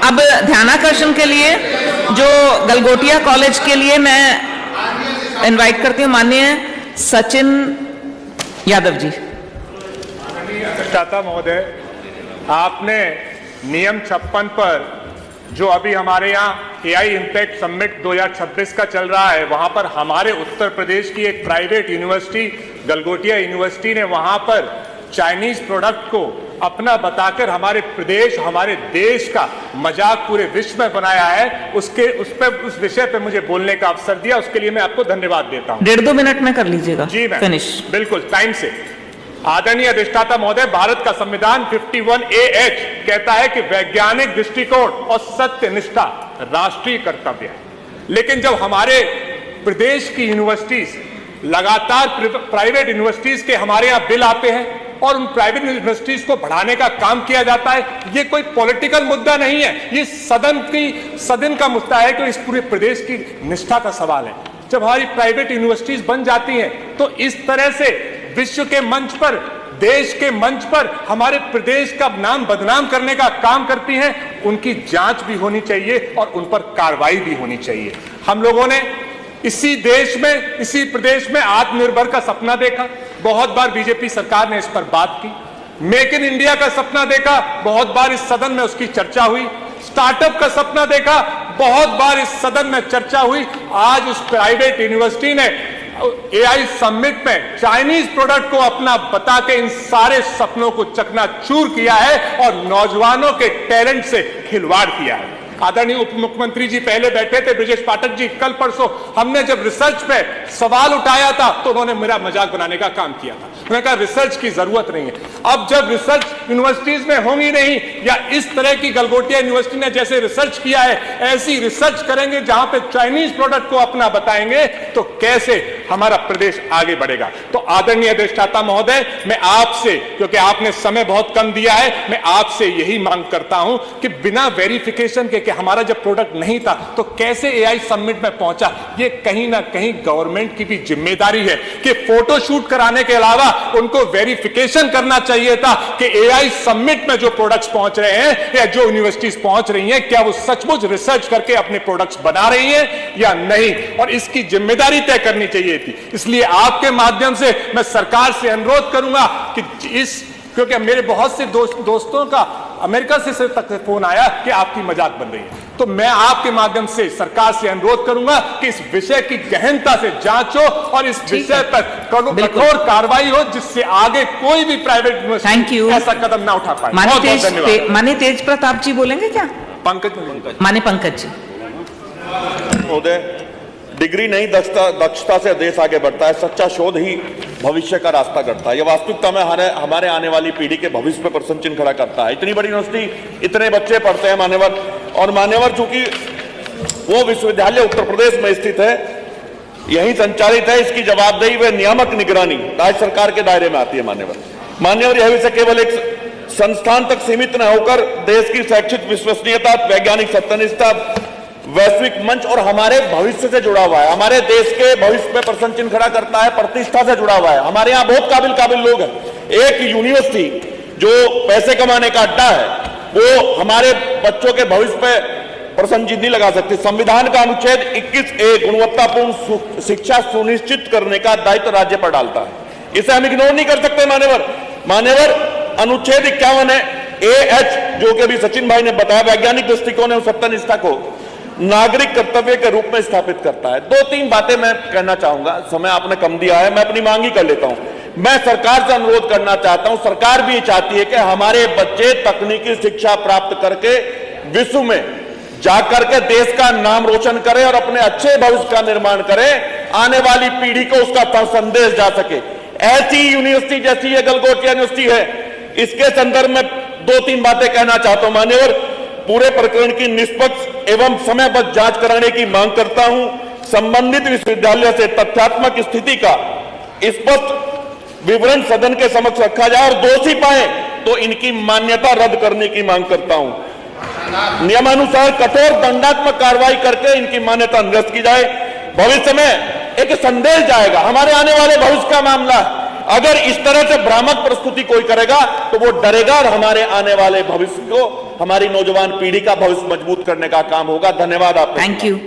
अब ध्यानाकर्षण के लिए जो गलगोटिया कॉलेज के लिए मैं इनवाइट करती हूँ माननीय सचिन यादव जी। अधिष्ठाता महोदय, आपने नियम 56 पर जो अभी हमारे यहाँ एआई इम्पैक्ट समिट 2026 का चल रहा है, वहां पर हमारे उत्तर प्रदेश की एक प्राइवेट यूनिवर्सिटी गलगोटिया यूनिवर्सिटी ने वहां पर चाइनीज प्रोडक्ट को अपना बताकर हमारे प्रदेश, हमारे देश का मजाक पूरे विश्व में बनाया है। उस विषय पे मुझे बोलने का अवसर दिया, उसके लिए मैं आपको धन्यवाद देता हूं। 1.5-2 मिनट में कर लीजिएगा। जी मैम, फिनिश। बिल्कुल टाइम से। आदरणीय अधिष्ठाता महोदय, भारत का संविधान 51A(h) कहता है कि वैज्ञानिक दृष्टिकोण और सत्यनिष्ठा राष्ट्रीय कर्तव्य है। लेकिन जब हमारे प्रदेश की यूनिवर्सिटीज लगातार प्राइवेट यूनिवर्सिटीज के हमारे यहां बिल आते हैं और उन प्राइवेट यूनिवर्सिटीज को बढ़ाने का काम किया जाता है, ये कोई पॉलिटिकल मुद्दा नहीं है, ये सदन का मुद्दा है कि इस पूरे प्रदेश की निष्ठा का सवाल है। जब हमारी प्राइवेट यूनिवर्सिटीज बन जाती हैं तो इस तरह से विश्व के मंच पर, देश के मंच पर हमारे प्रदेश का नाम बदनाम करने का काम करती हैं, उनकी जांच भी होनी चाहिए और उन पर कार्रवाई भी होनी चाहिए। हम लोगों ने इसी देश में, इसी प्रदेश में आत्मनिर्भर का सपना देखा, बहुत बार बीजेपी सरकार ने इस पर बात की। मेक इन इंडिया का सपना देखा, बहुत बार इस सदन में उसकी चर्चा हुई। स्टार्टअप का सपना देखा, बहुत बार इस सदन में चर्चा हुई। आज उस प्राइवेट यूनिवर्सिटी ने एआई समिट में चाइनीज प्रोडक्ट को अपना बता के इन सारे सपनों को चकनाचूर किया है और नौजवानों के टैलेंट से खिलवाड़ किया है। आदरणीय उप मुख्यमंत्री जी पहले बैठे थे, ब्रजेश पाठक जी, कल परसों हमने जब रिसर्च पे सवाल उठाया था तो उन्होंने मेरा मजाक बनाने का काम किया था। उन्होंने कहा रिसर्च की जरूरत नहीं है। अब जब रिसर्च यूनिवर्सिटीज में होंगी नहीं, या इस तरह की गलगोटिया यूनिवर्सिटी ने जैसे रिसर्च किया है ऐसी रिसर्च करेंगे जहां पे चाइनीज प्रोडक्ट को अपना बताएंगे, तो कैसे हमारा प्रदेश आगे बढ़ेगा। तो आदरणीय अधिष्ठाता महोदय, मैं आपसे, क्योंकि आपने समय बहुत कम दिया है, मैं आपसे यही मांग करता हूं कि बिना वेरिफिकेशन के हमारा जब प्रोडक्ट नहीं था तो कैसे एआई समिट में पहुंचा, ये कहीं ना कहीं गवर्नमेंट की भी जिम्मेदारी है कि फोटो शूट कराने के अलावा उनको वेरिफिकेशन करना चाहिए था कि एआई समिट में जो प्रोडक्ट्स पहुंच रहे हैं या जो यूनिवर्सिटीज पहुंच रही हैं, क्या वो सचमुच रिसर्च करके अपने प्रोडक्ट्स बना रही हैं या नहीं, और इसकी जिम्मेदारी तय करनी चाहिए थी। इसलिए आपके माध्यम से मैं सरकार से अनुरोध करूंगा कि क्योंकि मेरे बहुत से दोस्तों का अमेरिका से तक फोन आया कि आपकी मजाक बन रही है, तो मैं आपके माध्यम से सरकार से अनुरोध करूंगा कि इस विषय की गहनता से जांच हो और इस विषय पर कठोर कार्रवाई हो, जिससे आगे कोई भी प्राइवेट यूनिवर्सिटी ऐसा कदम ना उठा पाए। बहुत बहुत धन्यवाद। माननीय तेज प्रताप जी बोलेंगे क्या? माननीय पंकज जी। महोदय, डिग्री नहीं दक्षता से देश आगे बढ़ता है। सच्चा शोध ही भविष्य का रास्ता करता है। यह वास्तविकता में हमारे आने वाली पीढ़ी के भविष्य पर प्रश्न चिन्ह खड़ा करता है। इतनी बड़ी यूनिवर्सिटी, इतने बच्चे पढ़ते हैं मान्यवर, और मान्यवर चूंकि वो विश्वविद्यालय उत्तर प्रदेश में स्थित है, यही संचालित है, इसकी जवाबदेही व नियामक निगरानी राज्य सरकार के दायरे में आती है। मान्यवर यह विषय केवल एक संस्थान तक सीमित न होकर देश की शैक्षिक विश्वसनीयता, वैज्ञानिक सत्यनिष्ठा, वैश्विक मंच और हमारे भविष्य से जुड़ा हुआ है। हमारे देश के भविष्य में प्रश्न चिन्ह खड़ा करता है, प्रतिष्ठा से जुड़ा हुआ है। हमारे यहाँ बहुत काबिल लोग हैं। एक यूनिवर्सिटी जो पैसे कमाने का अड्डा है, वो हमारे बच्चों के भविष्य पे प्रश्न चिन्ह नहीं लगा सकती। संविधान का अनुच्छेद 21A गुणवत्तापूर्ण शिक्षा सुनिश्चित करने का दायित्व राज्य पर डालता है। इसे हम इग्नोर नहीं कर सकते। मान्यवर अनुच्छेद 51AH, जो कि अभी सचिन भाई ने बताया, वैज्ञानिक दृष्टिकोण एवं सत्यनिष्ठा को नागरिक कर्तव्य के रूप में स्थापित करता है। 2-3 बातें मैं कहना चाहूंगा, समय आपने कम दिया है, मैं अपनी मांग ही कर लेता हूं। मैं सरकार से अनुरोध करना चाहता हूं, सरकार भी चाहती है कि हमारे बच्चे तकनीकी शिक्षा प्राप्त करके विश्व में जाकर के देश का नाम रोशन करें और अपने अच्छे भविष्य का निर्माण करें, आने वाली पीढ़ी को उसका संदेश जा सके। ऐसी यूनिवर्सिटी जैसी ये गलगोटिया यूनिवर्सिटी है, इसके संदर्भ में 2-3 बातें कहना चाहता हूं। मान्यवर, पूरे प्रकरण की निष्पक्ष एवं समयबद्ध जांच कराने की मांग करता हूं। संबंधित विश्वविद्यालय से तथ्यात्मक स्थिति का स्पष्ट विवरण सदन के समक्ष रखा जाए और दोषी पाए तो इनकी मान्यता रद्द करने की मांग करता हूं। नियमानुसार कठोर दंडात्मक कार्रवाई करके इनकी मान्यता निरस्त की जाए। भविष्य में एक संदेश जाएगा, हमारे आने वाले भविष्य का मामला। अगर इस तरह से भ्रामक प्रस्तुति कोई करेगा तो वो डरेगा और हमारे आने वाले भविष्य को हमारी नौजवान पीढ़ी का भविष्य मजबूत करने का काम होगा। धन्यवाद आपका। Thank you.